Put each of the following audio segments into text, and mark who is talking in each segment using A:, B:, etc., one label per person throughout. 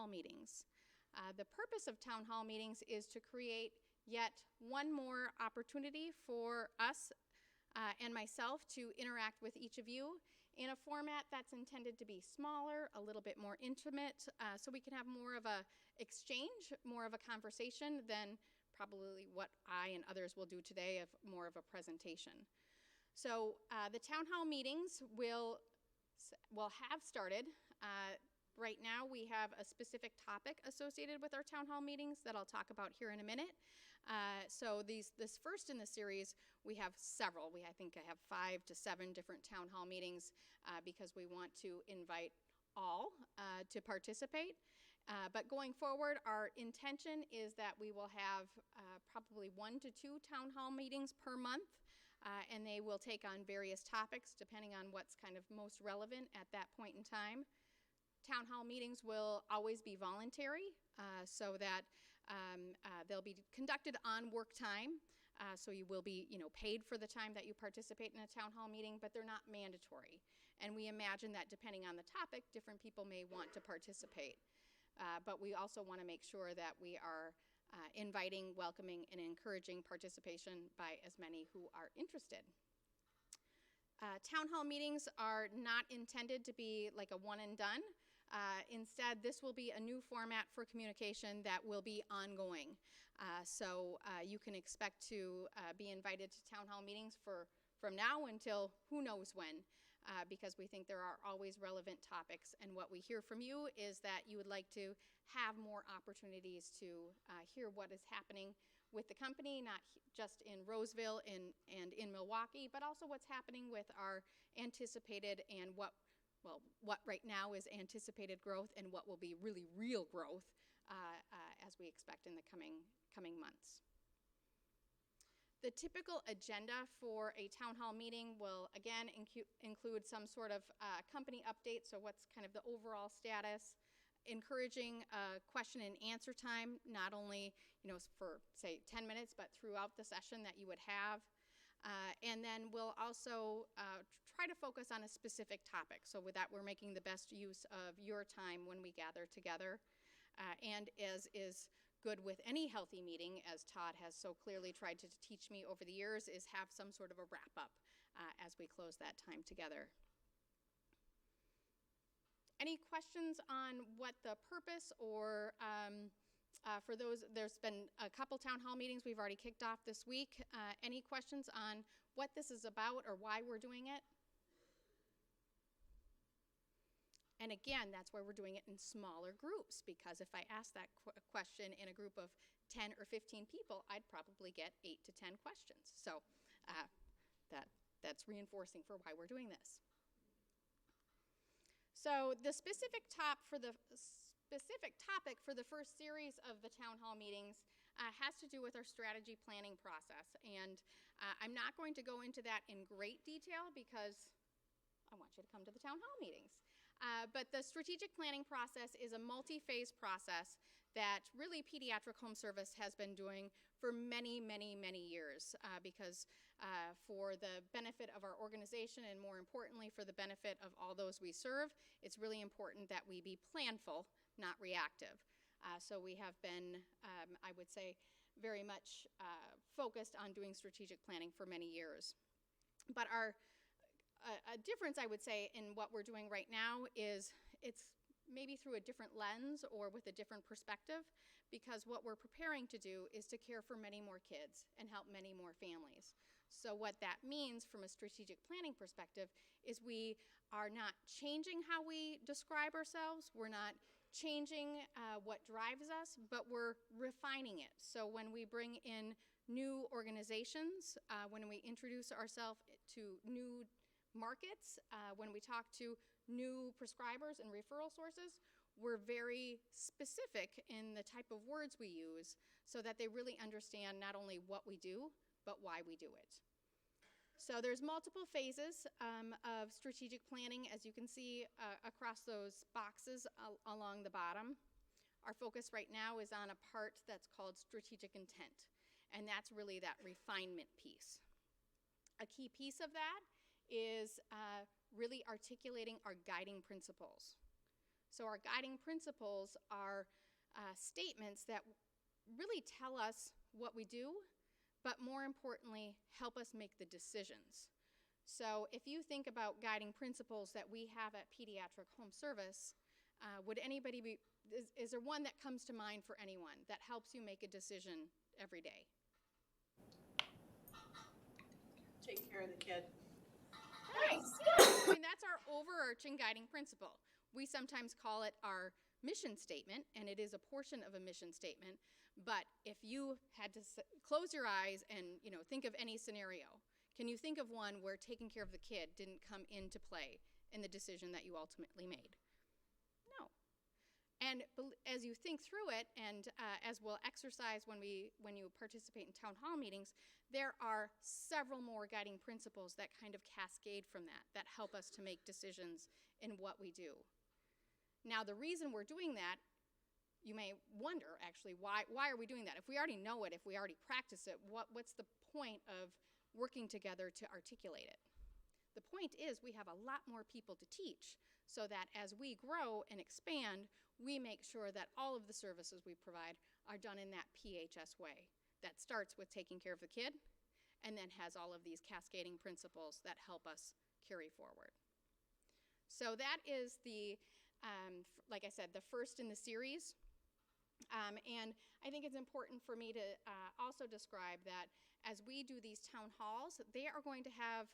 A: meetings. The purpose of town hall meetings is to create yet one more opportunity for us and myself to interact with each of you in a format that's intended to be smaller, a little bit more intimate, so we can have more of a exchange, more of a conversation than probably what I and others will do today of more of a presentation. So the town hall meetings will have started. Right now we have a specific topic associated with our town hall meetings that I'll talk about here in a minute. So this first in the series, we have several. I think I have 5 to 7 different town hall meetings because we want to invite all to participate. But going forward, our intention is that we will have probably 1 to 2 town hall meetings per month, and they will take on various topics depending on what's kind of most relevant at that point in time. Town hall meetings will always be voluntary, so that they'll be conducted on work time. So you will be, paid for the time that you participate in a town hall meeting, but they're not mandatory. And we imagine that depending on the topic, different people may want to participate. But we also want to make sure that we are inviting, welcoming, and encouraging participation by as many who are interested. Town hall meetings are not intended to be like a one and done. Instead, this will be a new format for communication that will be ongoing. So you can expect to be invited to town hall meetings from now until who knows when, because we think there are always relevant topics. And what we hear from you is that you would like to have more opportunities to hear what is happening with the company, not just in Roseville and in Milwaukee, but also what's happening with our anticipated and what right now is anticipated growth and what will be really real growth as we expect in the coming months. The typical agenda for a town hall meeting will again include some sort of company update, so what's kind of the overall status, encouraging question and answer time, not only for say 10 minutes, but throughout the session that you would have. And then we'll also try to focus on a specific topic. So with that, we're making the best use of your time when we gather together. And as is good with any healthy meeting, as Todd has so clearly tried to teach me over the years, is have some sort of a wrap up as we close that time together. Any questions on what the purpose or for those, there's been a couple town hall meetings we've already kicked off this week. Any questions on what this is about or why we're doing it? And again, that's why we're doing it in smaller groups, because if I ask that question in a group of 10 or 15 people, I'd probably get 8 to 10 questions. So that's reinforcing for why we're doing this. So the specific topic for the first series of the town hall meetings has to do with our strategy planning process. And I'm not going to go into that in great detail because I want you to come to the town hall meetings. But the strategic planning process is a multi-phase process that really Pediatric Home Service has been doing for many, many, many years because for the benefit of our organization and more importantly for the benefit of all those we serve, it's really important that we be planful, not reactive. So we have been, I would say, very much focused on doing strategic planning for many years. But a difference, I would say, in what we're doing right now is it's maybe through a different lens or with a different perspective, because what we're preparing to do is to care for many more kids and help many more families. So what that means from a strategic planning perspective is we are not changing how we describe ourselves, we're not changing what drives us, but we're refining it. So when we bring in new organizations, when we introduce ourselves to new markets, when we talk to new prescribers and referral sources, we're very specific in the type of words we use so that they really understand not only what we do, but why we do it. So there's multiple phases of strategic planning, as you can see across those boxes along the bottom. Our focus right now is on a part that's called strategic intent, and that's really that refinement piece. A key piece of that is really articulating our guiding principles. So our guiding principles are statements that really tell us what we do, but more importantly, help us make the decisions. So if you think about guiding principles that we have at Pediatric Home Service, would anybody be, is there one that comes to mind for anyone that helps you make a decision every day?
B: Take care of the kid.
A: Nice. Yeah. I mean, that's our overarching guiding principle. We sometimes call it our mission statement, and it is a portion of a mission statement. But if you had to close your eyes and think of any scenario, can you think of one where taking care of the kid didn't come into play in the decision that you ultimately made? No. And as you think through it, and as we'll exercise when you participate in town hall meetings, there are several more guiding principles that kind of cascade from that help us to make decisions in what we do. Now, the reason we're doing that, you may wonder, actually, why are we doing that? If we already know it, if we already practice it, what's the point of working together to articulate it? The point is we have a lot more people to teach, so that as we grow and expand, we make sure that all of the services we provide are done in that PHS way. That starts with taking care of the kid, and then has all of these cascading principles that help us carry forward. So that is like I said, the first in the series. And I think it's important for me to also describe that as we do these town halls, they are going to have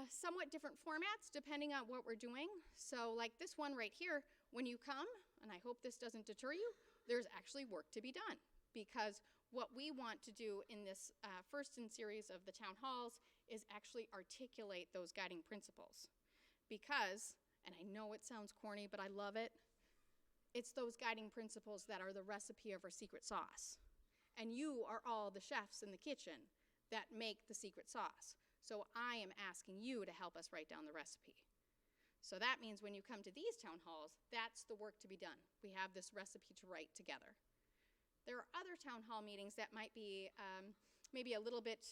A: somewhat different formats depending on what we're doing. So like this one right here, when you come, and I hope this doesn't deter you, there's actually work to be done, because what we want to do in this first in series of the town halls is actually articulate those guiding principles. Because, and I know it sounds corny, but I love it, it's those guiding principles that are the recipe of our secret sauce. And you are all the chefs in the kitchen that make the secret sauce. So I am asking you to help us write down the recipe. So that means when you come to these town halls, that's the work to be done. We have this recipe to write together. There are other town hall meetings that might be maybe a little bit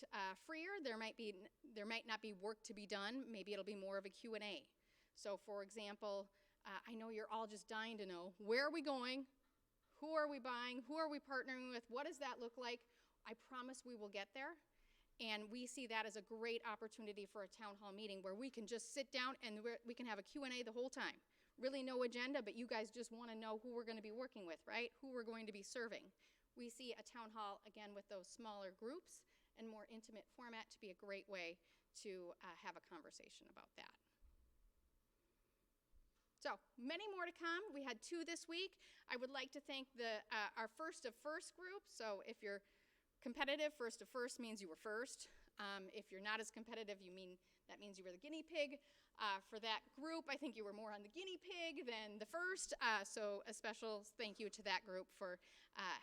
A: freer. There might not be work to be done. Maybe it'll be more of a Q&A. So for example, I know you're all just dying to know, where are we going? Who are we buying? Who are we partnering with? What does that look like? I promise we will get there. And we see that as a great opportunity for a town hall meeting where we can just sit down and we can have a Q&A the whole time. Really no agenda, but you guys just want to know who we're going to be working with, right? Who we're going to be serving. We see a town hall, again, with those smaller groups and more intimate format to be a great way to have a conversation about that. So many more to come. We had 2 this week. I would like to thank our first of first group. So if you're competitive, first of first means you were first. If you're not as competitive, that means you were the guinea pig. For that group, I think you were more on the guinea pig than the first. So a special thank you to that group for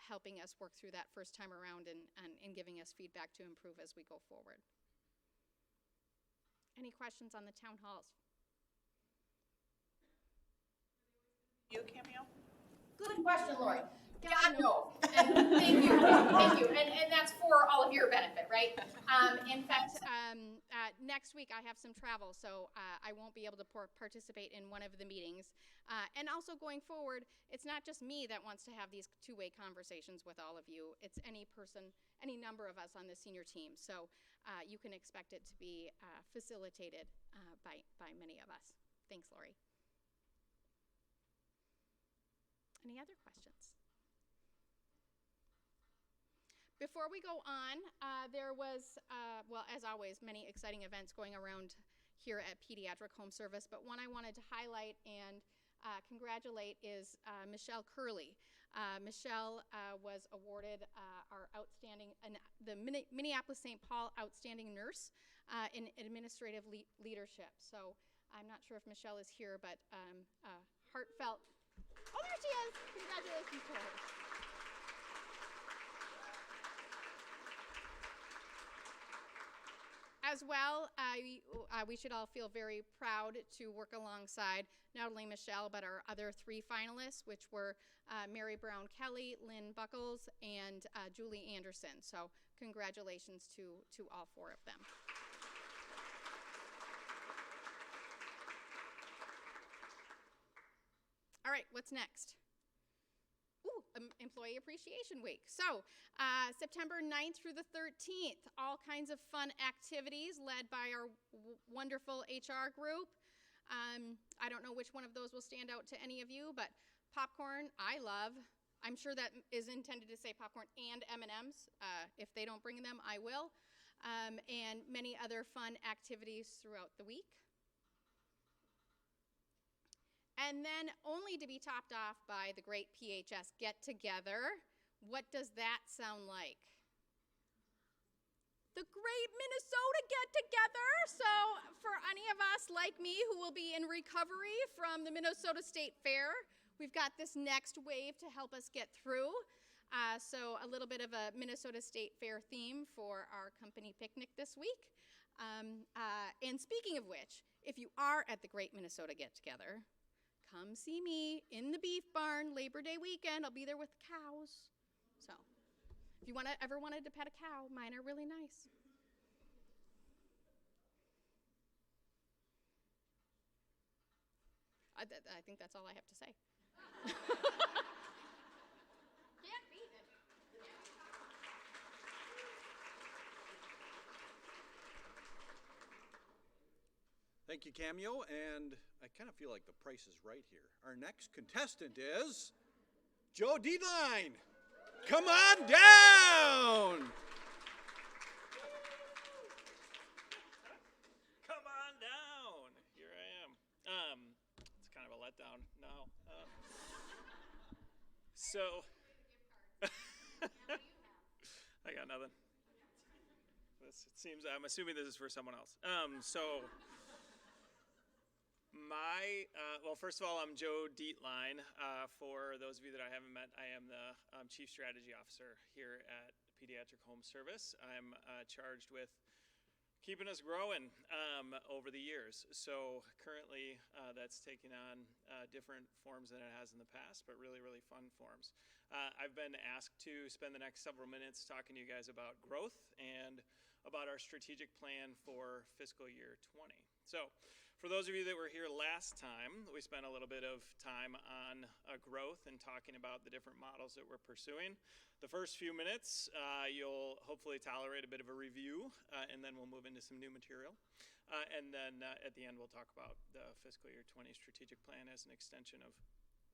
A: helping us work through that first time around and giving us feedback to improve as we go forward. Any questions on the town halls?
B: You, Cameo?
A: Good question, Lori. God, no. And thank you. And that's for all of your benefit, right? In fact, next week I have some travel, so I won't be able to participate in one of the meetings. And also going forward, it's not just me that wants to have these two-way conversations with all of you. It's any number of us on the senior team. So you can expect it to be facilitated by many of us. Thanks, Lori. Any other questions? Before we go on, there was, well, as always, many exciting events going around here at Pediatric Home Service, but one I wanted to highlight and congratulate is Michelle Curley. Michelle was awarded the Minneapolis-St. Paul Outstanding Nurse in Administrative Leadership. So I'm not sure if Michelle is here, but heartfelt. Oh, there she is. Congratulations to her. As well, we should all feel very proud to work alongside not only Michelle, but our other 3 finalists, which were Mary Brown Kelly, Lynn Buckles, and Julie Anderson. So congratulations to all 4 of them. All right, what's next? Ooh, Employee Appreciation Week. So, September 9th through the 13th, all kinds of fun activities led by our wonderful HR group. I don't know which one of those will stand out to any of you, but popcorn, I love. I'm sure that is intended to say popcorn and M&Ms. If they don't bring them, I will. And many other fun activities throughout the week. And then only to be topped off by the great PHS get-together. What does that sound like? The great Minnesota get-together. So for any of us like me who will be in recovery from the Minnesota State Fair, we've got this next wave to help us get through. So a little bit of a Minnesota State Fair theme for our company picnic this week. And speaking of which, if you are at the Great Minnesota Get-Together, come see me in the beef barn Labor Day weekend. I'll be there with the cows. So if you ever wanted to pet a cow, mine are really nice. I think that's all I have to say. Can't beat it.
C: Thank you, Cameo, and I kind of feel like the price is right here. Our next contestant is Joe Dietlein. Come on down.
D: Come on down. Here I am. It's kind of a letdown now. So, I got nothing. I'm assuming this is for someone else. Well, first of all, I'm Joe Dietlein. For those of you that I haven't met, I am the Chief Strategy Officer here at Pediatric Home Service. I'm charged with keeping us growing over the years. So currently, that's taking on different forms than it has in the past, but really, really fun forms. I've been asked to spend the next several minutes talking to you guys about growth and about our strategic plan for fiscal year 20. So for those of you that were here last time, we spent a little bit of time on growth and talking about the different models that we're pursuing. The first few minutes, you'll hopefully tolerate a bit of a review, and then we'll move into some new material. And then at the end, we'll talk about the fiscal year 20 strategic plan as an extension of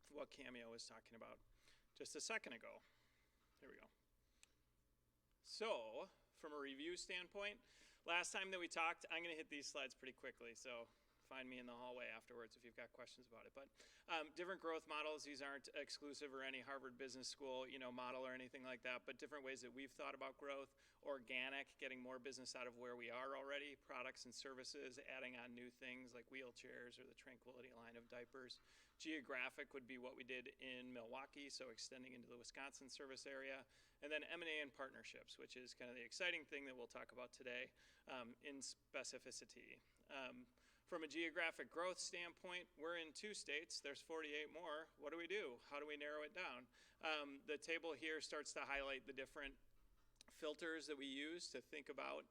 D: what Cameo was talking about just a second ago. There we go. So from a review standpoint, last time that we talked, I'm going to hit these slides pretty quickly, so find me in the hallway afterwards if you've got questions about it. But different growth models, these aren't exclusive or any Harvard Business School model or anything like that, but different ways that we've thought about growth. Organic, getting more business out of where we are already, products and services, adding on new things like wheelchairs or the Tranquility line of diapers. Geographic would be what we did in Milwaukee, so extending into the Wisconsin service area. And then M&A and partnerships, which is kind of the exciting thing that we'll talk about today in specificity. From a geographic growth standpoint, we're in 2 states. There's 48 more. What do we do? How do we narrow it down? The table here starts to highlight the different filters that we use to think about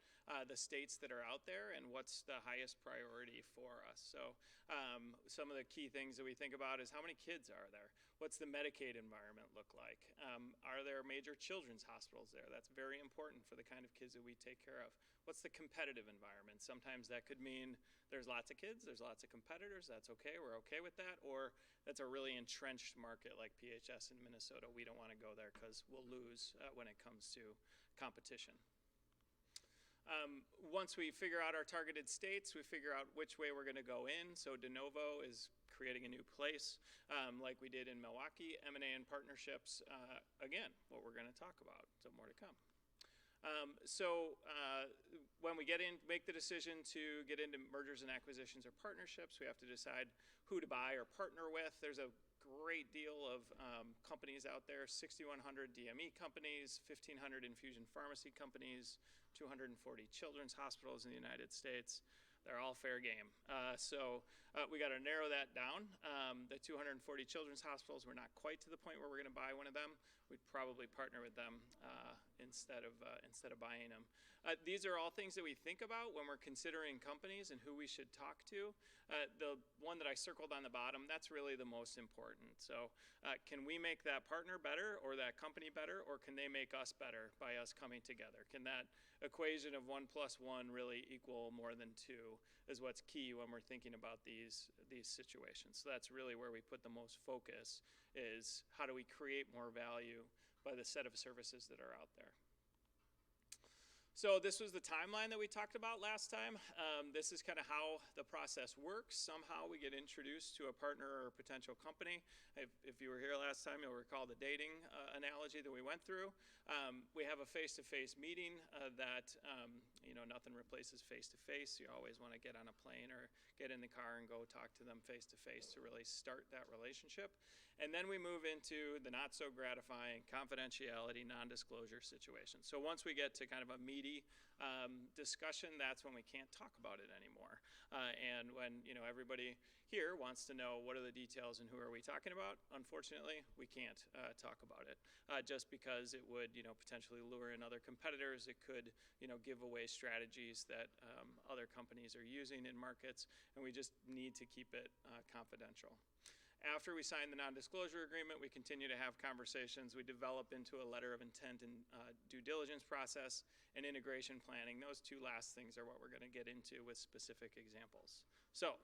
D: the states that are out there and what's the highest priority for us. So some of the key things that we think about is how many kids are there? What's the Medicaid environment look like? Are there major children's hospitals there? That's very important for the kind of kids that we take care of. What's the competitive environment? Sometimes that could mean there's lots of kids, there's lots of competitors, that's okay, we're okay with that, or that's a really entrenched market like PHS in Minnesota. We don't want to go there because we'll lose when it comes to competition. Once we figure out our targeted states, we figure out which way we're going to go in. So de novo is creating a new place like we did in Milwaukee. M&A and partnerships, again, what we're going to talk about, so more to come. When we make the decision to get into mergers and acquisitions or partnerships, we have to decide who to buy or partner with. There's a great deal of companies out there, 6,100 DME companies, 1,500 infusion pharmacy companies, 240 children's hospitals in the United States. They're all fair game. So we got to narrow that down. The 240 children's hospitals, we're not quite to the point where we're going to buy one of them. We'd probably partner with them instead of buying them. These are all things that we think about when we're considering companies and who we should talk to. The one that I circled on the bottom, that's really the most important. So can we make that partner better or that company better, or can they make us better by us coming together? Can that equation of 1 + 1 really equal more than 2 is what's key when we're thinking about these situations. So that's really where we put the most focus, is how do we create more value by the set of services that are out there. So this was the timeline that we talked about last time. This is kind of how the process works. Somehow we get introduced to a partner or a potential company. If you were here last time, you'll recall the dating analogy that we went through. We have a face-to-face meeting that, nothing replaces face-to-face. You always want to get on a plane or get in the car and go talk to them face-to-face to really start that relationship. And then we move into the not so gratifying confidentiality, non-disclosure situation. So once we get to kind of a meaty discussion, that's when we can't talk about it anymore. And when everybody here wants to know what are the details and who are we talking about, unfortunately, we can't talk about it just because it would potentially lure in other competitors. It could give away strategies that other companies are using in markets, and we just need to keep it confidential. After we sign the non-disclosure agreement, we continue to have conversations. We develop into a letter of intent and due diligence process and integration planning. Those two last things are what we're going to get into with specific examples. So,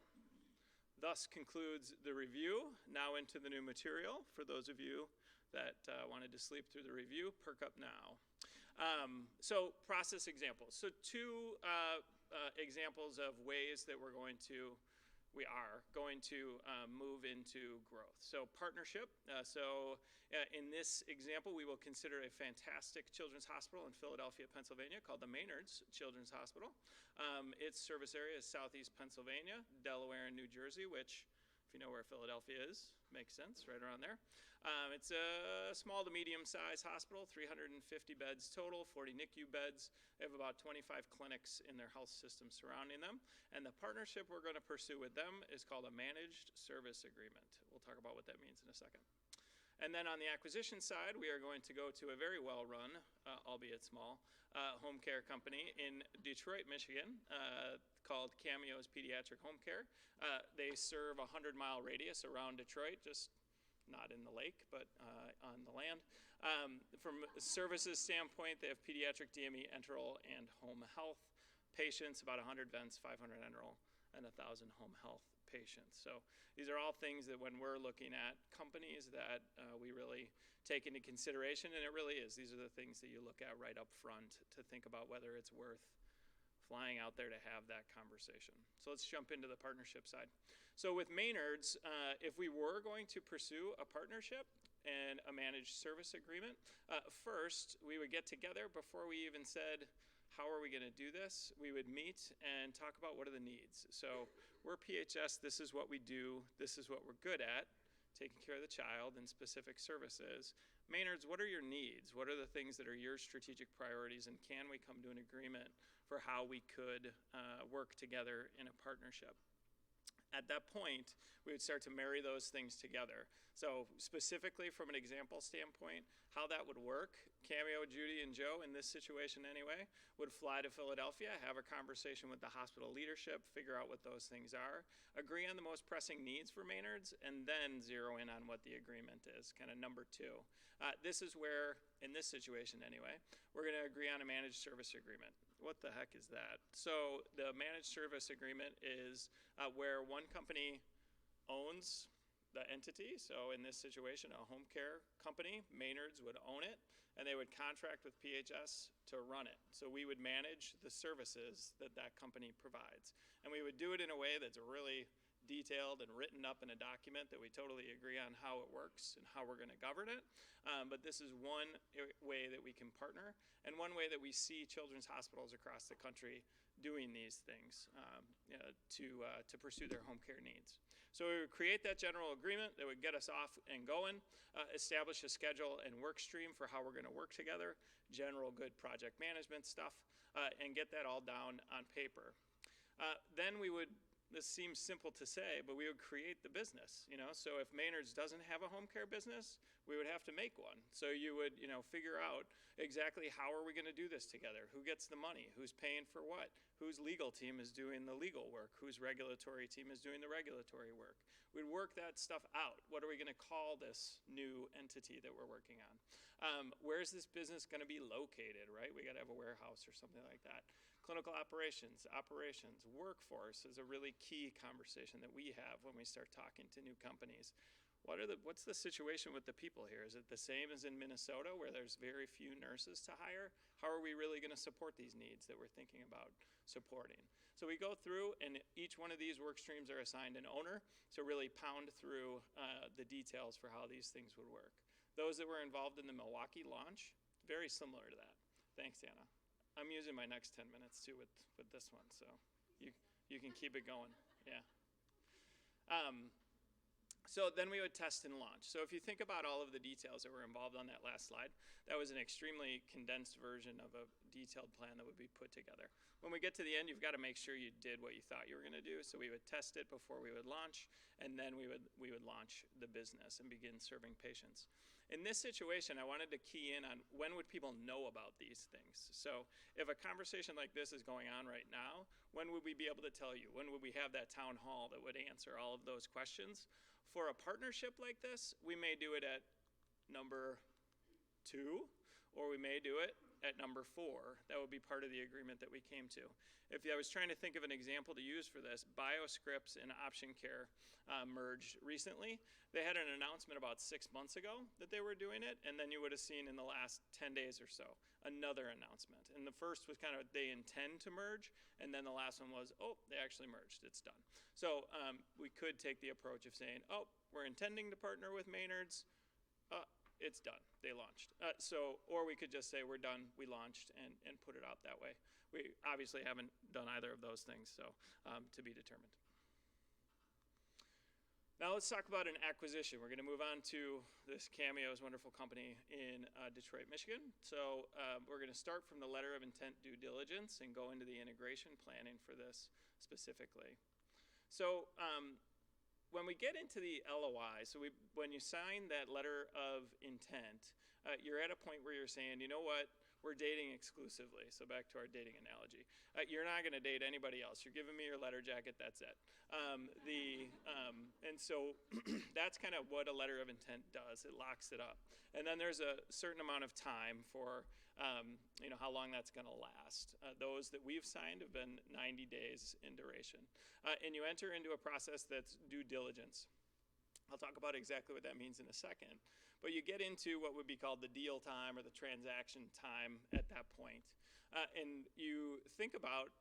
D: thus concludes the review. Now into the new material. For those of you that wanted to sleep through the review, perk up now. So, process examples. So, two examples of ways that we are going to move into growth. So partnership. In this example, we will consider a fantastic children's hospital in Philadelphia, Pennsylvania called the Maynard's Children's Hospital. Its service area is Southeast Pennsylvania, Delaware, and New Jersey, which, if you know where Philadelphia is, makes sense, right around there. It's a small to medium-sized hospital, 350 beds total, 40 NICU beds. They have about 25 clinics in their health system surrounding them. And the partnership we're going to pursue with them is called a managed service agreement. We'll talk about what that means in a second. And then on the acquisition side, we are going to go to a very well-run, albeit small, home care company in Detroit, Michigan, called Cameo's Pediatric Home Care. They serve a 100-mile radius around Detroit, just not in the lake, but on the land. From a services standpoint, they have pediatric DME, enteral, and home health patients, about 100 vents, 500 enteral, and 1,000 home health patients. So these are all things that when we're looking at companies that we really take into consideration, and it really is. These are the things that you look at right up front to think about whether it's worth flying out there to have that conversation. So let's jump into the partnership side. So with Maynard's, if we were going to pursue a partnership and a managed service agreement, first we would get together before we even said, how are we going to do this? We would meet and talk about what are the needs. So we're PHS, this is what we do, this is what we're good at, taking care of the child and specific services. Maynard's, what are your needs? What are the things that are your strategic priorities, and can we come to an agreement for how we could work together in a partnership? At that point, we would start to marry those things together. So specifically from an example standpoint, how that would work, Cameo, Judy, and Joe, in this situation anyway, would fly to Philadelphia, have a conversation with the hospital leadership, figure out what those things are, agree on the most pressing needs for Maynard's, and then zero in on what the agreement is, kind of number 2. This is where, in this situation anyway, we're going to agree on a managed service agreement. What the heck is that? So the managed service agreement is where one company owns the entity. So in this situation, a home care company, Maynard's, would own it, and they would contract with PHS to run it. So we would manage the services that that company provides. And we would do it in a way that's really detailed and written up in a document that we totally agree on how it works and how we're going to govern it. But this is one way that we can partner, and one way that we see children's hospitals across the country doing these things to pursue their home care needs. So we would create that general agreement that would get us off and going, establish a schedule and work stream for how we're going to work together, general good project management stuff, and get that all down on paper. Then we would, this seems simple to say, but we would create the business, So if Maynard's doesn't have a home care business, we would have to make one. So you would, figure out exactly how are we going to do this together? Who gets the money? Who's paying for what? Whose legal team is doing the legal work? Whose regulatory team is doing the regulatory work? We'd work that stuff out. What are we going to call this new entity that we're working on? Where's this business going to be located, right? We got to have a warehouse or something like that. Clinical operations, workforce is a really key conversation that we have when we start talking to new companies. What's the situation with the people here? Is it the same as in Minnesota where there's very few nurses to hire? How are we really going to support these needs that we're thinking about supporting? So we go through, and each one of these work streams are assigned an owner, so really pound through the details for how these things would work. Those that were involved in the Milwaukee launch, very similar to that. Thanks, Anna. I'm using my next 10 minutes too with this one, so you can keep it going. Yeah. So then we would test and launch. So if you think about all of the details that were involved on that last slide, that was an extremely condensed version of a detailed plan that would be put together. When we get to the end, you've got to make sure you did what you thought you were going to do. So we would test it before we would launch, and then we would launch the business and begin serving patients. In this situation, I wanted to key in on when would people know about these things. So if a conversation like this is going on right now, when would we be able to tell you? When would we have that town hall that would answer all of those questions? For a partnership like this, we may do it at number 2, or we may do it at number 4. That would be part of the agreement that we came to. If I was trying to think of an example to use for this, BioScripts and Option Care merged recently. They had an announcement about 6 months ago that they were doing it, and then you would have seen in the last 10 days or so another announcement. And the first was kind of they intend to merge, and then the last one was, oh, they actually merged, it's done. So we could take the approach of saying, oh, we're intending to partner with Maynard's, it's done, they launched. Or we could just say we're done, we launched, and put it out that way. We obviously haven't done either of those things, so to be determined. Now let's talk about an acquisition. We're going to move on to this Cameo's wonderful company in Detroit, Michigan. So we're going to start from the letter of intent due diligence and go into the integration planning for this specifically. So when we get into the LOI, when you sign that letter of intent, you're at a point where you're saying, you know what, we're dating exclusively. So back to our dating analogy. You're not going to date anybody else. You're giving me your letter jacket, that's it. And so that's kind of what a letter of intent does. It locks it up. And then there's a certain amount of time for how long that's going to last. Those that we've signed have been 90 days in duration. And you enter into a process that's due diligence. I'll talk about exactly what that means in a second. But you get into what would be called the deal time or the transaction time at that point. And you think about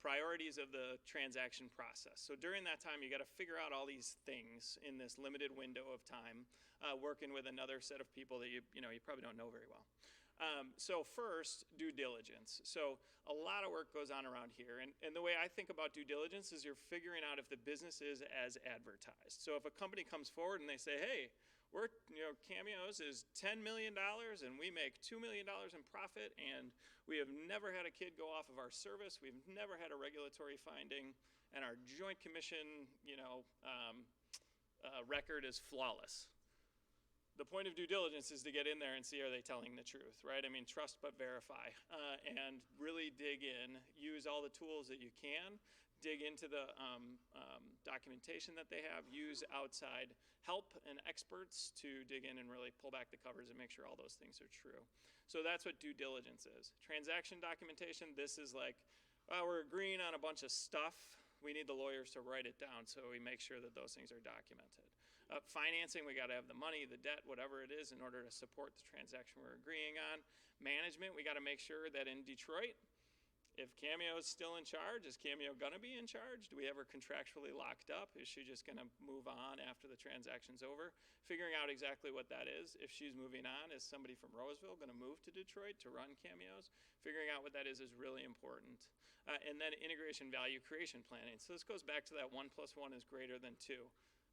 D: priorities of the transaction process. So during that time, you got to figure out all these things in this limited window of time, working with another set of people that you probably don't know very well. So first, due diligence. So a lot of work goes on around here. And the way I think about due diligence is you're figuring out if the business is as advertised. So if a company comes forward and they say, hey, Cameo's is $10 million and we make $2 million in profit and we have never had a kid go off of our service. We've never had a regulatory finding and our joint commission, record is flawless. The point of due diligence is to get in there and see are they telling the truth, right? I mean, trust but verify, and really dig in, use all the tools that you can, dig into the documentation that they have, use outside help and experts to dig in and really pull back the covers and make sure all those things are true. So that's what due diligence is. Transaction documentation, this is like, we're agreeing on a bunch of stuff. We need the lawyers to write it down so we make sure that those things are documented. Financing, we got to have the money, the debt, whatever it is in order to support the transaction we're agreeing on. Management, we got to make sure that in Detroit, if Cameo is still in charge, is Cameo going to be in charge? Do we have her contractually locked up? Is she just going to move on after the transaction's over? Figuring out exactly what that is. If she's moving on, is somebody from Roseville going to move to Detroit to run Cameo's? Figuring out what that is really important. And then integration value creation planning. So this goes back to that 1 + 1 is greater than 2.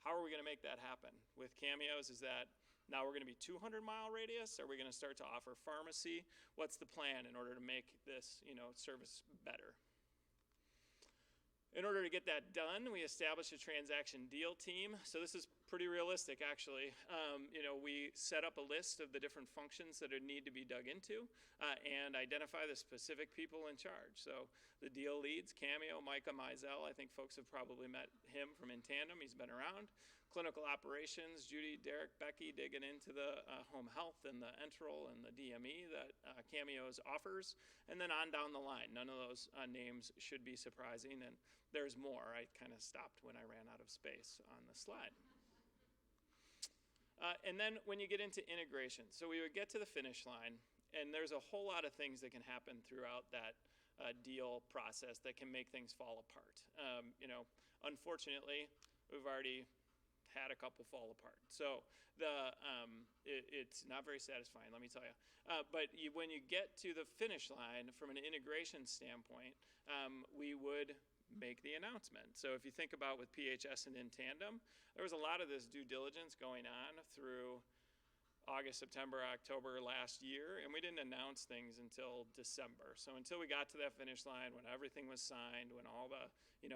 D: How are we going to make that happen? With Cameo's, is that now we're going to be 200-mile radius? Are we going to start to offer pharmacy? What's the plan in order to make this, service better? In order to get that done, we established a transaction deal team. So this is pretty realistic, actually. We set up a list of the different functions that would need to be dug into and identify the specific people in charge. So the deal leads, Cameo, Micah Mizell. I think folks have probably met him from In Tandem. He's been around. Clinical operations, Judy, Derek, Becky digging into the home health and the enteral and the DME that Cameos offers, and then on down the line. None of those names should be surprising, and there's more. I kind of stopped when I ran out of space on the slide. And then when you get into integration, so we would get to the finish line, and there's a whole lot of things that can happen throughout that deal process that can make things fall apart. Unfortunately, we've already had a couple fall apart. So it's not very satisfying, let me tell you. But when you get to the finish line from an integration standpoint, we would make the announcement. So if you think about with PHS and In Tandem, there was a lot of this due diligence going on through August, September, October last year, and we didn't announce things until December. So until we got to that finish line, when everything was signed, when all the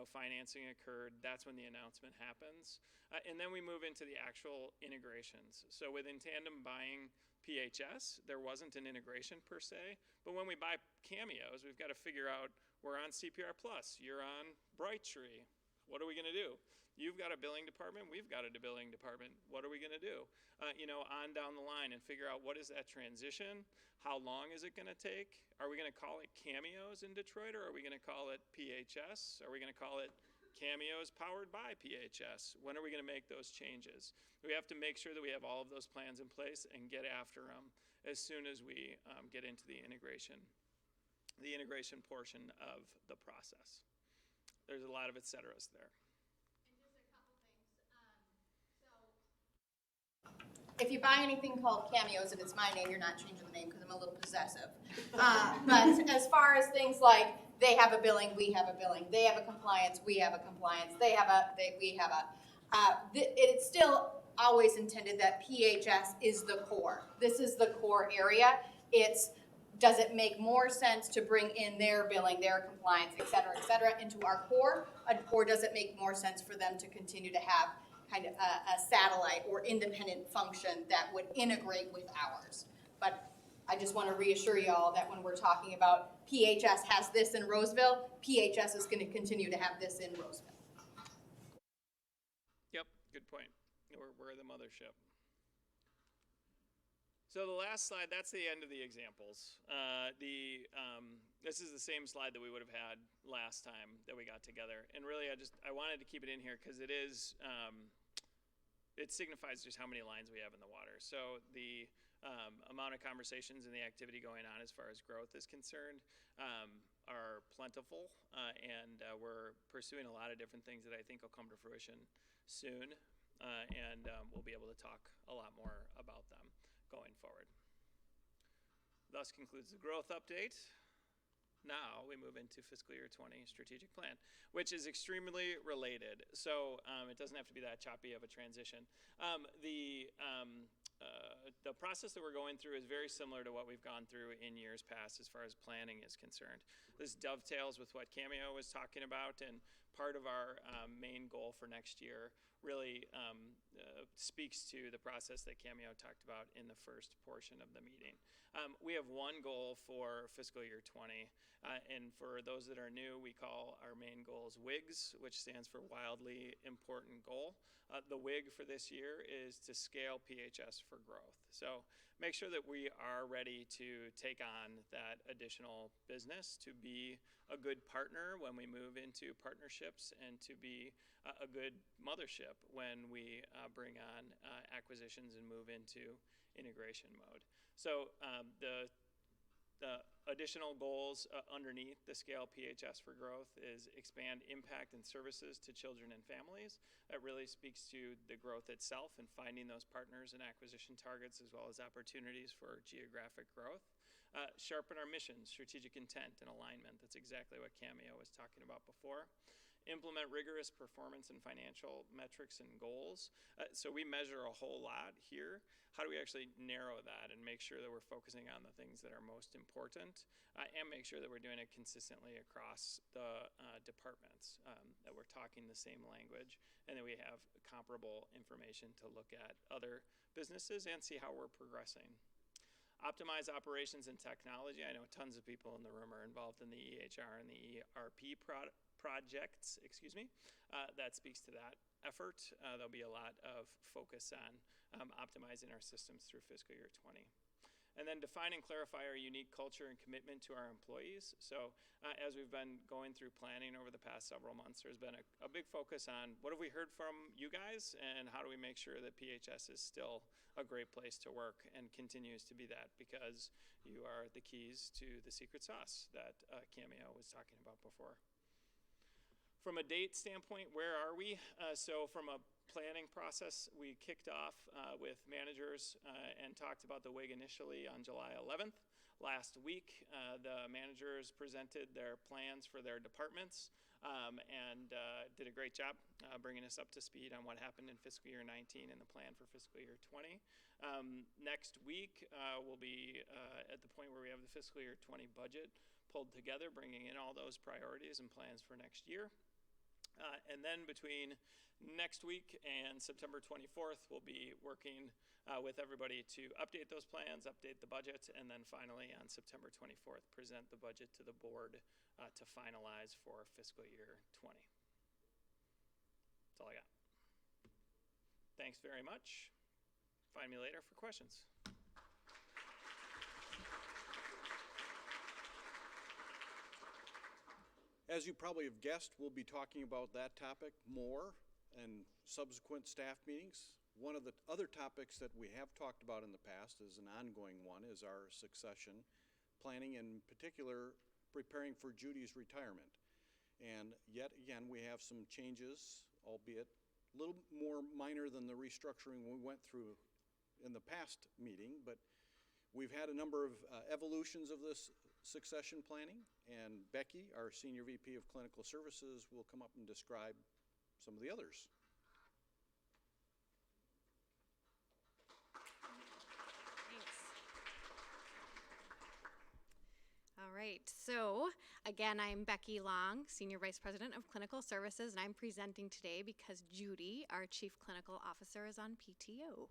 D: financing occurred, that's when the announcement happens. And then we move into the actual integrations. So with In Tandem buying PHS, there wasn't an integration per se, but when we buy Cameos, we've got to figure out, we're on CPR Plus, you're on Brightree. What are we going to do? You've got a billing department, we've got a billing department. What are we going to do? On down the line and figure out, what is that transition? How long is it going to take? Are we going to call it Cameos in Detroit, or are we going to call it PHS? Are we going to call it Cameos powered by PHS? When are we going to make those changes? We have to make sure that we have all of those plans in place and get after them as soon as we get into the integration portion of the process. There's a lot of et ceteras there.
A: If you buy anything called Cameos, if it's my name, you're not changing the name because I'm a little possessive. But as far as things like, they have a billing, we have a billing. They have a compliance, we have a compliance. We have a. It's still always intended that PHS is the core. This is the core area. Does it make more sense to bring in their billing, their compliance, et cetera, into our core? Or does it make more sense for them to continue to have kind of a satellite or independent function that would integrate with ours? But I just want to reassure y'all that when we're talking about PHS has this in Roseville, PHS is going to continue to have this in Roseville.
D: Yep, good point. We're the mothership. So the last slide, that's the end of the examples. This is the same slide that we would have had last time that we got together. And really, I wanted to keep it in here because it signifies just how many lines we have in the water. So the amount of conversations and the activity going on as far as growth is concerned are plentiful, and we're pursuing a lot of different things that I think will come to fruition soon, and we'll be able to talk a lot more about them going forward. Thus concludes the growth update. Now we move into fiscal year 20 strategic plan, which is extremely related. So it doesn't have to be that choppy of a transition. The process that we're going through is very similar to what we've gone through in years past as far as planning is concerned. This dovetails with what Cameo was talking about, and part of our main goal for next year really speaks to the process that Cameo talked about in the first portion of the meeting. We have one goal for fiscal year 20, and for those that are new, we call our main goals WIGs, which stands for Wildly Important Goal. The WIG for this year is to scale PHS for growth. So make sure that we are ready to take on that additional business, to be a good partner when we move into partnerships, and to be a good mothership when we bring on acquisitions and move into integration mode. So the additional goals underneath the scale PHS for growth is expand impact and services to children and families. That really speaks to the growth itself and finding those partners and acquisition targets, as well as opportunities for geographic growth. Sharpen our mission, strategic intent, and alignment. That's exactly what Cameo was talking about before. implement rigorous performance and financial metrics and goals. So we measure a whole lot here. How do we actually narrow that and make sure that we're focusing on the things that are most important, and make sure that we're doing it consistently across the departments, that we're talking the same language, and that we have comparable information to look at other businesses and see how we're progressing. Optimize operations and technology. I know tons of people in the room are involved in the EHR and the ERP projects, that speaks to that effort. There'll be a lot of focus on optimizing our systems through fiscal year 20. And then define and clarify our unique culture and commitment to our employees. So as we've been going through planning over the past several months, there's been a big focus on what have we heard from you guys, and how do we make sure that PHS is still a great place to work and continues to be that, because you are the keys to the secret sauce that Cameo was talking about before. From a date standpoint, where are we? So from a planning process, we kicked off with managers and talked about the WIG initially on July 11th. Last week, the managers presented their plans for their departments and did a great job bringing us up to speed on what happened in fiscal year 19 and the plan for fiscal year 20. Next week, we'll be at the point where we have the fiscal year 20 budget pulled together, bringing in all those priorities and plans for next year. And then between next week and September 24th, we'll be working with everybody to update those plans, update the budget, and then finally on September 24th, present the budget to the board to finalize for fiscal year 20. That's all I got. Thanks very much. Find me later for questions.
C: As you probably have guessed, we'll be talking about that topic more in subsequent staff meetings. One of the other topics that we have talked about in the past is an ongoing one, is our succession planning, in particular preparing for Judy's retirement. And yet again, we have some changes, albeit a little more minor than the restructuring we went through in the past meeting, but we've had a number of evolutions of this succession planning, and Becky, our Senior VP of Clinical Services, will come up and describe some of the others.
E: Thanks. All right, so again, I'm Becky Long, Senior Vice President of Clinical Services, and I'm presenting today because Judy, our Chief Clinical Officer, is on PTO.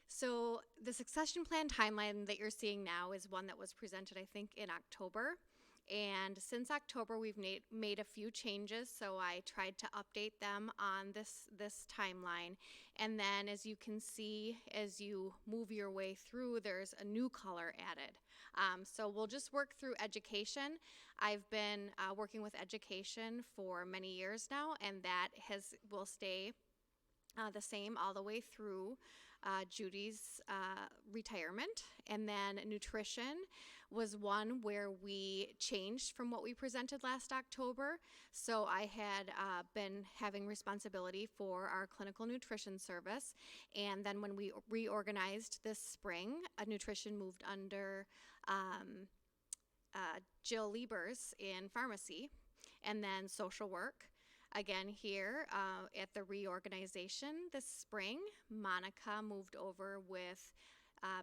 E: So the succession plan timeline that you're seeing now is one that was presented, I think, in October. And since October, we've made a few changes, so I tried to update them on this timeline. And then, as you can see, as you move your way through, there's a new color added. So we'll just work through education. I've been working with education for many years now, and that will stay the same all the way through Judy's retirement. And then nutrition was one where we changed from what we presented last October. So I had been having responsibility for our clinical nutrition service. And then when we reorganized this spring, nutrition moved under Jill Liebers in pharmacy, and then social work. Again, here at the reorganization this spring, Monica moved over with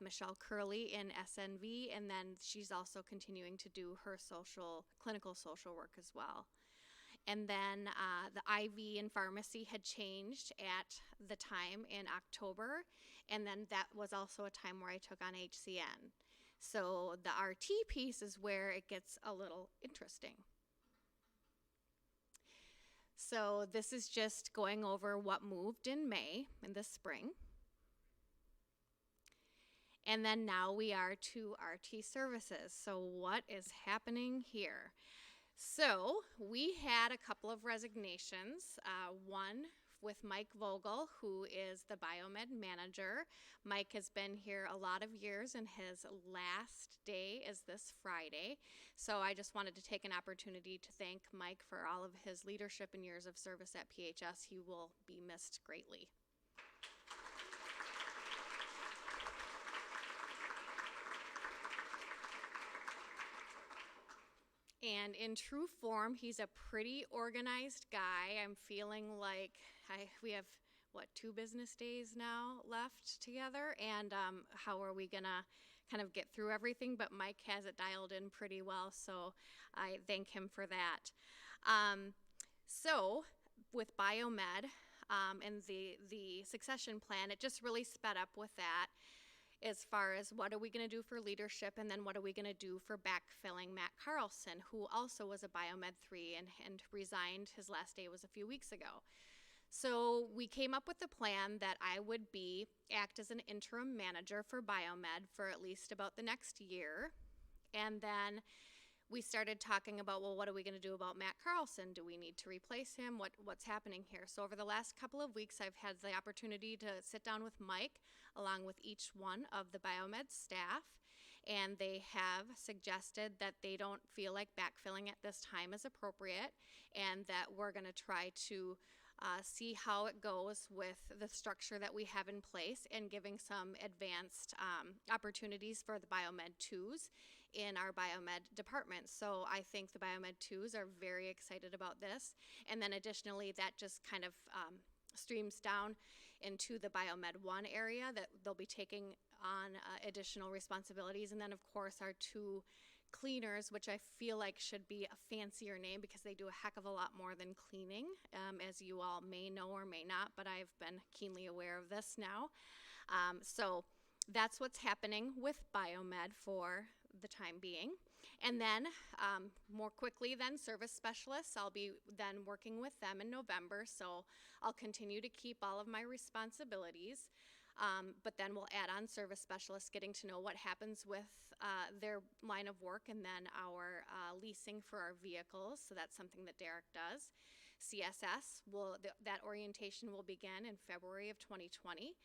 E: Michelle Curley in SNV, and then she's also continuing to do her clinical social work as well. And then the IV in pharmacy had changed at the time in October, and then that was also a time where I took on HCN. So the RT piece is where it gets a little interesting. So this is just going over what moved in May, in the spring. And then now we are to RT services. So what is happening here? So we had a couple of resignations, one with Mike Vogel, who is the biomed manager. Mike has been here a lot of years, and his last day is this Friday. So I just wanted to take an opportunity to thank Mike for all of his leadership and years of service at PHS. He will be missed greatly. And in true form, he's a pretty organized guy. I'm feeling like we have, what, 2 business days now left together? And how are we going to kind of get through everything? But Mike has it dialed in pretty well, so I thank him for that. So with Biomed and the succession plan, it just really sped up with that, as far as what are we going to do for leadership, and then what are we going to do for backfilling Matt Carlson, who also was a Biomed 3 and resigned. His last day was a few weeks ago. So we came up with the plan that I would act as an interim manager for Biomed for at least about the next year. And then we started talking about, well, what are we going to do about Matt Carlson? Do we need to replace him? What's happening here? So over the last couple of weeks, I've had the opportunity to sit down with Mike, along with each one of the Biomed staff, and they have suggested that they don't feel like backfilling at this time is appropriate, and that we're going to try to see how it goes with the structure that we have in place, and giving some advanced opportunities for the Biomed 2s in our Biomed department. So I think the Biomed 2s are very excited about this. And then additionally, that just kind of streams down into the Biomed 1 area that they'll be taking on additional responsibilities. And then of course our 2 cleaners, which I feel like should be a fancier name because they do a heck of a lot more than cleaning, as you all may know or may not, but I've been keenly aware of this now. So that's what's happening with Biomed for the time being. And then more quickly then, service specialists, I'll be then working with them in November, so I'll continue to keep all of my responsibilities. But then we'll add on service specialists, getting to know what happens with their line of work, and then our leasing for our vehicles. So that's something that Derek does. CSS, that orientation will begin in February of 2020.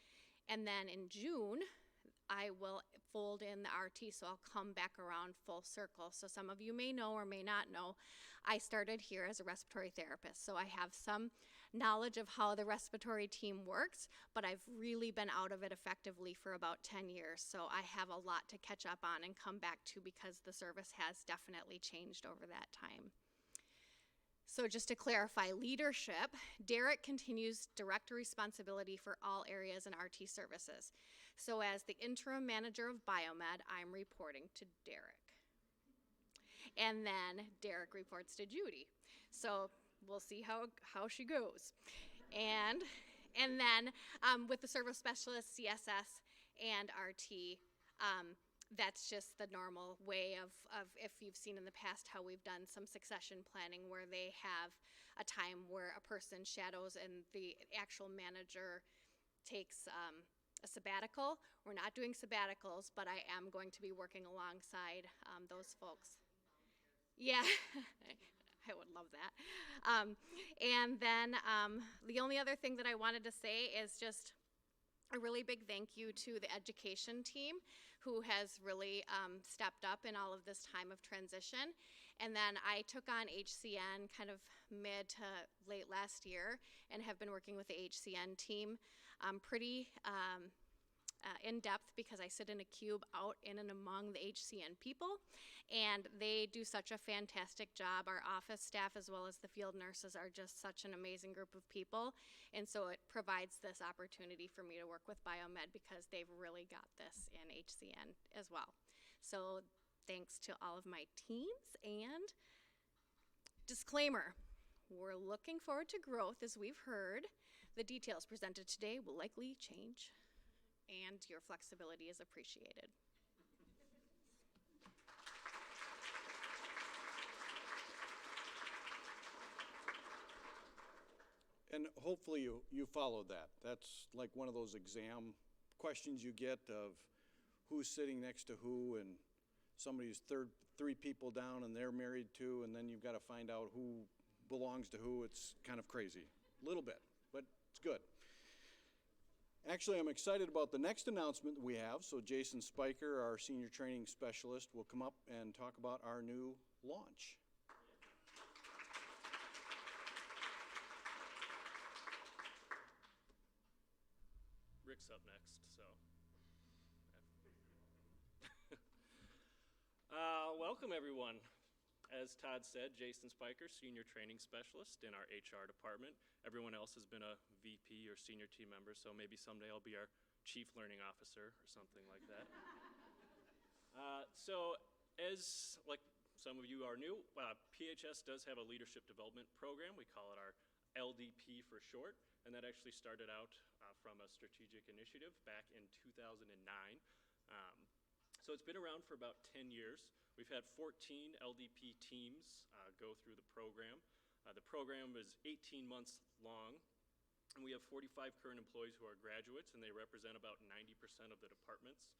E: And then in June, I will fold in the RT, so I'll come back around full circle. So some of you may know or may not know, I started here as a respiratory therapist. So I have some knowledge of how the respiratory team works, but I've really been out of it effectively for about 10 years. So I have a lot to catch up on and come back to, because the service has definitely changed over that time. So just to clarify leadership, Derek continues direct responsibility for all areas in RT services. So as the interim manager of Biomed, I'm reporting to Derek. And then Derek reports to Judy. So we'll see how she goes. And then with the service specialist, CSS, and RT, that's just the normal way of if you've seen in the past how we've done some succession planning, where they have a time where a person shadows and the actual manager takes a sabbatical. We're not doing sabbaticals, but I am going to be working alongside those folks. Yeah, I would love that. And then the only other thing that I wanted to say is just a really big thank you to the education team, who has really stepped up in all of this time of transition. And then I took on HCN kind of mid to late last year, and have been working with the HCN team pretty in depth, because I sit in a cube out in and among the HCN people, and they do such a fantastic job. Our office staff, as well as the field nurses, are just such an amazing group of people, and so it provides this opportunity for me to work with Biomed, because they've really got this in HCN as well. So thanks to all of my teams. And disclaimer, we're looking forward to growth, as we've heard. The details presented today will likely change, and your flexibility is appreciated.
C: And hopefully you followed that. That's like one of those exam questions you get of who's sitting next to who, and somebody's three people down and they're married to, and then you've got to find out who belongs to who. It's kind of crazy, a little bit, but it's good. Actually, I'm excited about the next announcement that we have. So Jason Spiker, our senior training specialist, will come up and talk about our new launch.
F: Rick's up next, so. Welcome everyone. as Todd said, Jason Spiker, Senior Training Specialist in our HR department. Everyone else has been a VP or senior team member, so maybe someday I'll be our Chief Learning Officer or something like that. So as like some of you are new, PHS does have a leadership development program. We call it our LDP for short, and that actually started out from a strategic initiative back in 2009. So it's been around for about 10 years. We've had 14 LDP teams go through the program. The program is 18 months long, and we have 45 current employees who are graduates, and they represent about 90% of the departments,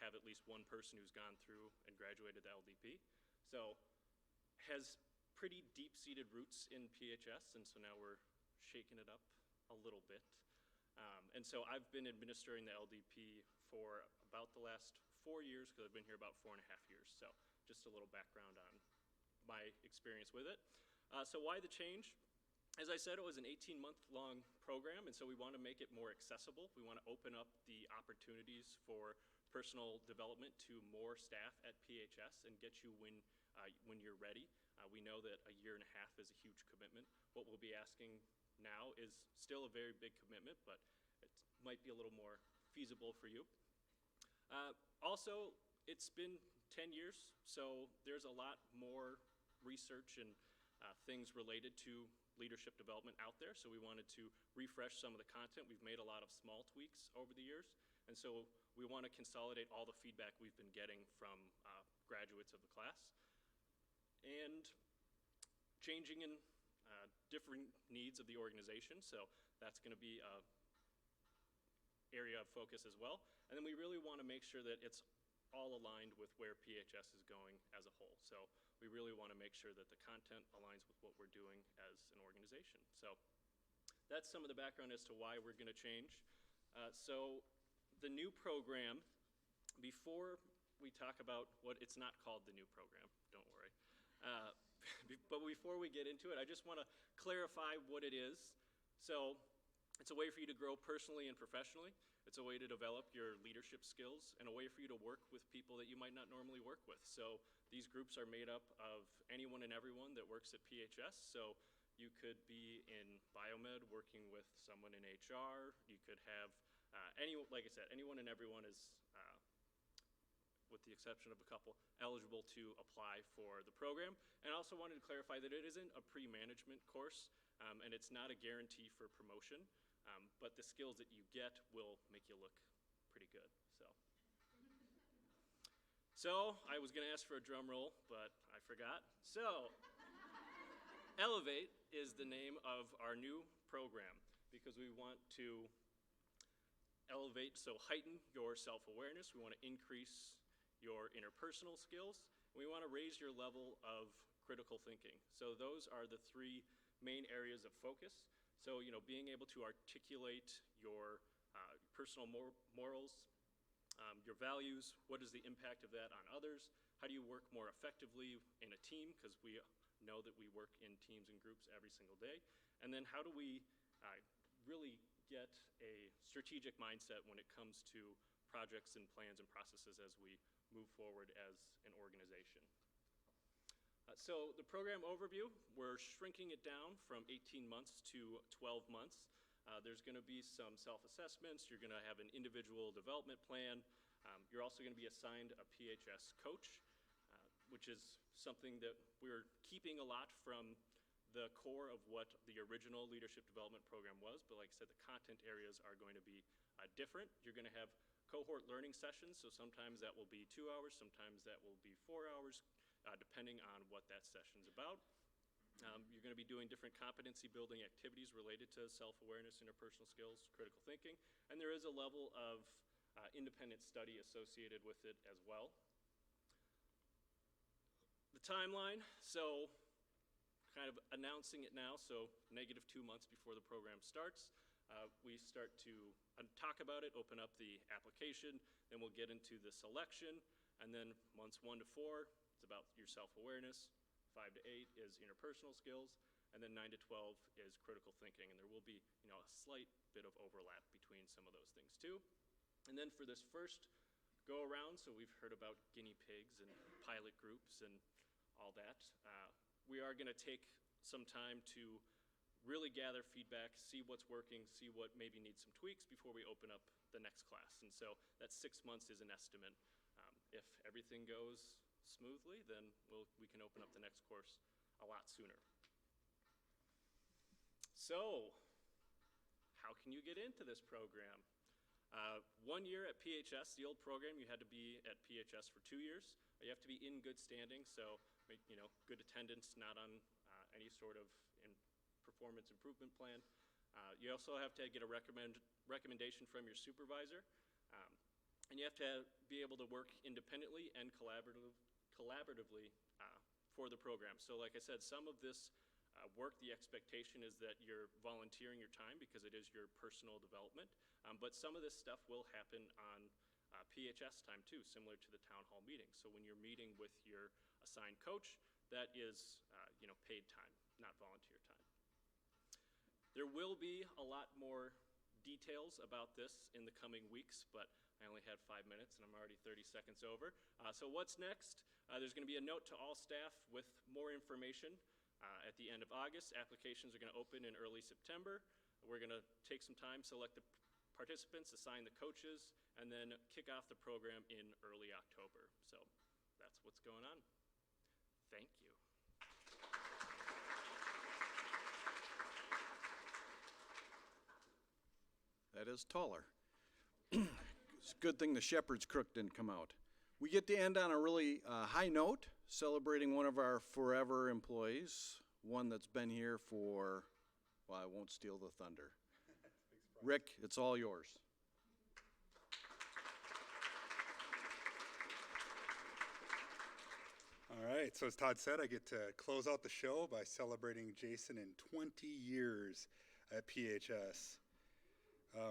F: have at least one person who's gone through and graduated the LDP. So has pretty deep-seated roots in PHS, and so now we're shaking it up a little bit. And so I've been administering the LDP for about the last 4 years, because I've been here about 4.5 years. So just a little background on my experience with it. So why the change? As I said, it was an 18-month-long program, and so we want to make it more accessible. We want to open up the opportunities for personal development to more staff at PHS and get you when you're ready. We know that a year and a half is a huge commitment. What we'll be asking now is still a very big commitment, but it might be a little more feasible for you. Also, it's been 10 years, so there's a lot more research and things related to leadership development out there, so we wanted to refresh some of the content. We've made a lot of small tweaks over the years, and so we want to consolidate all the feedback we've been getting from graduates of the class. And changing in different needs of the organization, so that's going to be an area of focus as well. And then we really want to make sure that it's all aligned with where PHS is going as a whole. So we really want to make sure that the content aligns with what we're doing as an organization. So that's some of the background as to why we're going to change. So the new program, before we talk about what, it's not called the new program, don't worry. But before we get into it, I just want to clarify what it is. So it's a way for you to grow personally and professionally. It's a way to develop your leadership skills and a way for you to work with people that you might not normally work with. So these groups are made up of anyone and everyone that works at PHS. So you could be in biomed working with someone in HR. You could have, like I said, anyone and everyone is, with the exception of a couple, eligible to apply for the program. And I also wanted to clarify that it isn't a pre-management course, and it's not a guarantee for promotion. But the skills that you get will make you look pretty good. So I was going to ask for a drum roll, but I forgot. So Elevate is the name of our new program because we want to elevate, so heighten your self-awareness. We want to increase your interpersonal skills. And we want to raise your level of critical thinking. So those are the three main areas of focus. So, being able to articulate your personal morals, your values, what is the impact of that on others? How do you work more effectively in a team? Because we know that we work in teams and groups every single day. And then how do we really get a strategic mindset when it comes to projects and plans and processes as we move forward as an organization? So the program overview, we're shrinking it down from 18 months to 12 months. There's going to be some self-assessments. You're going to have an individual development plan. You're also going to be assigned a PHS coach, which is something that we're keeping a lot from the core of what the original leadership development program was. But like I said, the content areas are going to be different. You're going to have cohort learning sessions. So sometimes that will be 2 hours. Sometimes that will be 4 hours. Depending on what that session's about. You're going to be doing different competency building activities related to self-awareness, interpersonal skills, critical thinking, and there is a level of independent study associated with it as well. The timeline, so kind of announcing it now, so -2 months before the program starts. We start to talk about it, open up the application, then we'll get into the selection, and then months 1 to 4, it's about your self-awareness, 5 to 8 is interpersonal skills, and then 9 to 12 is critical thinking. And there will be, a slight bit of overlap between some of those things too. And then for this first go around, so we've heard about guinea pigs and pilot groups and all that. We are going to take some time to really gather feedback, see what's working, see what maybe needs some tweaks before we open up the next class. And so that 6 months is an estimate. If everything goes smoothly, then we can open up the next course a lot sooner. So, how can you get into this program? 1 year at PHS, the old program, you had to be at PHS for 2 years. You have to be in good standing, so good attendance, not on any sort of performance improvement plan. You also have to get a recommendation from your supervisor, and you have to be able to work independently and collaboratively for the program. So like I said, some of this work, the expectation is that you're volunteering your time because it is your personal development, but some of this stuff will happen on PHS time too, similar to the town hall meeting. So when you're meeting with your assigned coach, that is paid time, not volunteer time. There will be a lot more details about this in the coming weeks, but I only had 5 minutes and I'm already 30 seconds over. So what's next? There's going to be a note to all staff with more information at the end of August. Applications are going to open in early September. We're going to take some time, select the participants, assign the coaches, and then kick off the program in early October. So that's what's going on. Thank you.
C: That is taller. It's a good thing the shepherd's crook didn't come out. We get to end on a really high note, celebrating one of our forever employees, one that's been here for, well, I won't steal the thunder. Rick, it's all yours.
G: All right, so as Todd said, I get to close out the show by celebrating Jason in 20 years at PHS.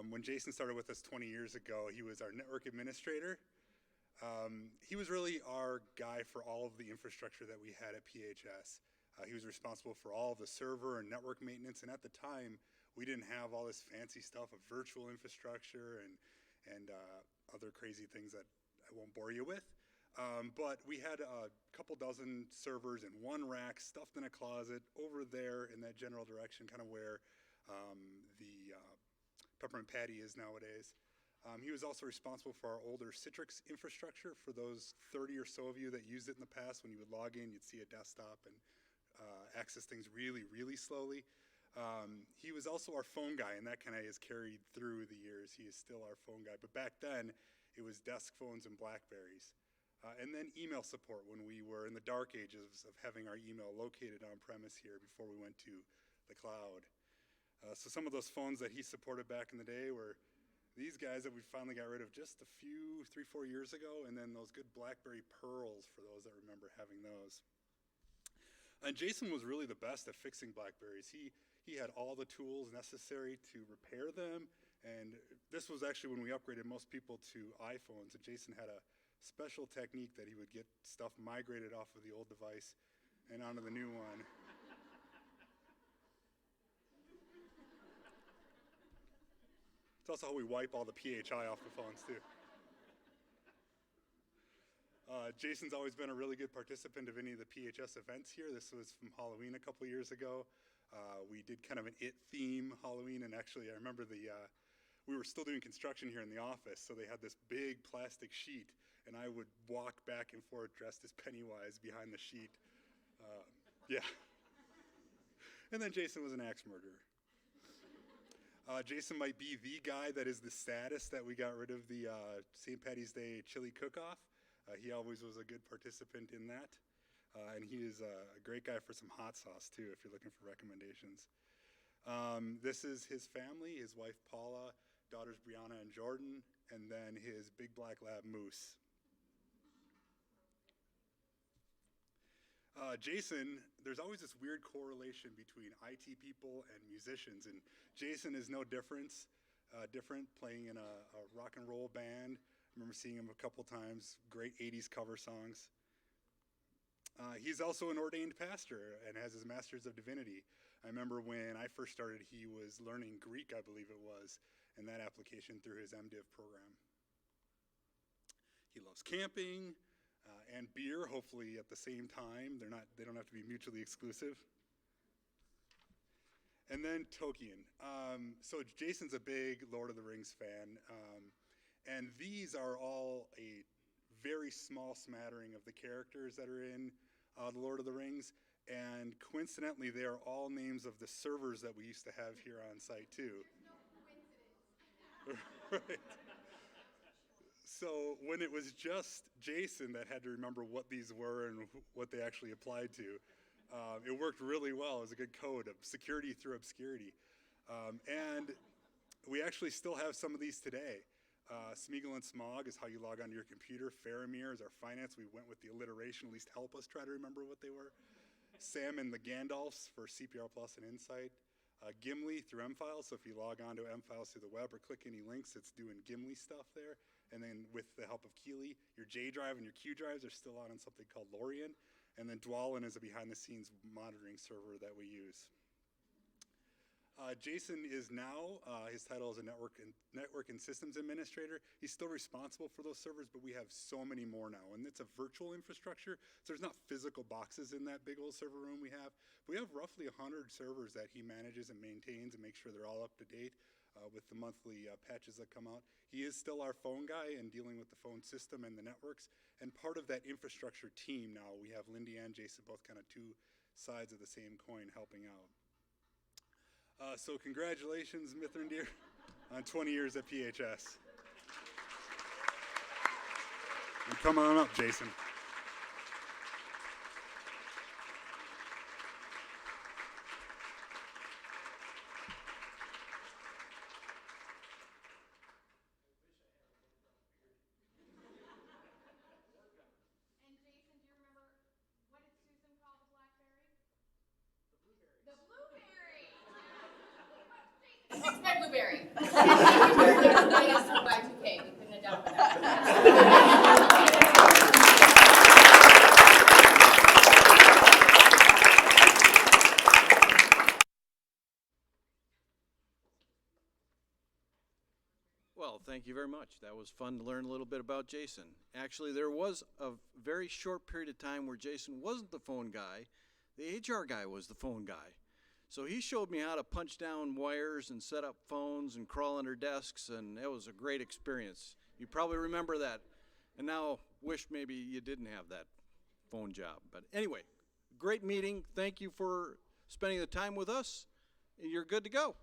G: When Jason started with us 20 years ago, he was our network administrator. He was really our guy for all of the infrastructure that we had at PHS. He was responsible for all of the server and network maintenance, and at the time, we didn't have all this fancy stuff of virtual infrastructure and other crazy things that I won't bore you with. But we had a couple dozen servers in one rack stuffed in a closet over there in that general direction, kind of where the Peppermint Patty is nowadays. He was also responsible for our older Citrix infrastructure. For those 30 or so of you that used it in the past, when you would log in, you'd see a desktop and access things really, really slowly. He was also our phone guy, and that kind of has carried through the years. He is still our phone guy. But back then, it was desk phones and BlackBerries. And then email support when we were in the dark ages of having our email located on premise here before we went to the cloud. So some of those phones that he supported back in the day were these guys that we finally got rid of just a few, 3-4 years ago, and then those good BlackBerry Pearls for those that remember having those. And Jason was really the best at fixing BlackBerries. He had all the tools necessary to repair them, and this was actually when we upgraded most people to iPhones, and Jason had a special technique that he would get stuff migrated off of the old device and onto the new one. It's also how we wipe all the PHI off the phones too. Jason's always been a really good participant of any of the PHS events here. This was from Halloween a couple years ago. We did kind of an It theme Halloween, and actually I remember we were still doing construction here in the office, so they had this big plastic sheet, and I would walk back and forth dressed as Pennywise behind the sheet. Yeah. And then Jason was an axe murderer. Jason might be the guy that is the saddest that we got rid of the St. Patty's Day chili cook-off. He always was a good participant in that. And he is a great guy for some hot sauce, too, if you're looking for recommendations. This is his family, his wife Paula, daughters Brianna and Jordan, and then his big black lab Moose. Jason, there's always this weird correlation between IT people and musicians, and Jason is no different playing in a rock and roll band. I remember seeing him a couple times, great 80s cover songs. He's also an ordained pastor and has his Master's of Divinity. I remember when I first started, he was learning Greek, I believe it was, in that application through his MDiv program. He loves camping, and beer, hopefully at the same time. They don't have to be mutually exclusive. And then Tolkien. So Jason's a big Lord of the Rings fan, and these are all a very small smattering of the characters that are in the Lord of the Rings, and coincidentally, they are all names of the servers that we used to have here on site too. Right. So when it was just Jason that had to remember what these were and what they actually applied to, it worked really well. It was a good code of security through obscurity. And we actually still have some of these today. Smeagol and Smog is how you log onto your computer. Faramir is our finance. We went with the alliteration, at least help us try to remember what they were. Sam and the Gandalfs for CPR Plus and Insight. Gimli through M-Files, so if you log on to M-Files through the web or click any links, it's doing Gimli stuff there. And then with the help of Keeley, your J drive and your Q drives are still on something called Lorien. And then Dwalin is a behind-the-scenes monitoring server that we use. Jason is now, his title is a network and systems administrator. He's still responsible for those servers, but we have so many more now. And it's a virtual infrastructure, so there's not physical boxes in that big old server room we have. But we have roughly 100 servers that he manages and maintains and makes sure they're all up to date with the monthly patches that come out. He is still our phone guy and dealing with the phone system and the networks. And part of that infrastructure team now, we have Lindy and Jason, both kind of two sides of the same coin helping out. So congratulations, Mithrandir, on 20 years at PHS. And come on up, Jason.
A: And Jason, do you remember, what did Susan call the blackberry? The blueberry. It's my blueberry. Everybody has to go Y2K. We couldn't have done without.
C: Well, thank you very much. That was fun to learn a little bit about Jason. Actually, there was a very short period of time where Jason wasn't the phone guy. The HR guy was the phone guy. So he showed me how to punch down wires and set up phones and crawl under desks, and it was a great experience. You probably remember that, and now wish maybe you didn't have that phone job. But anyway, great meeting. Thank you for spending the time with us. You're good to go.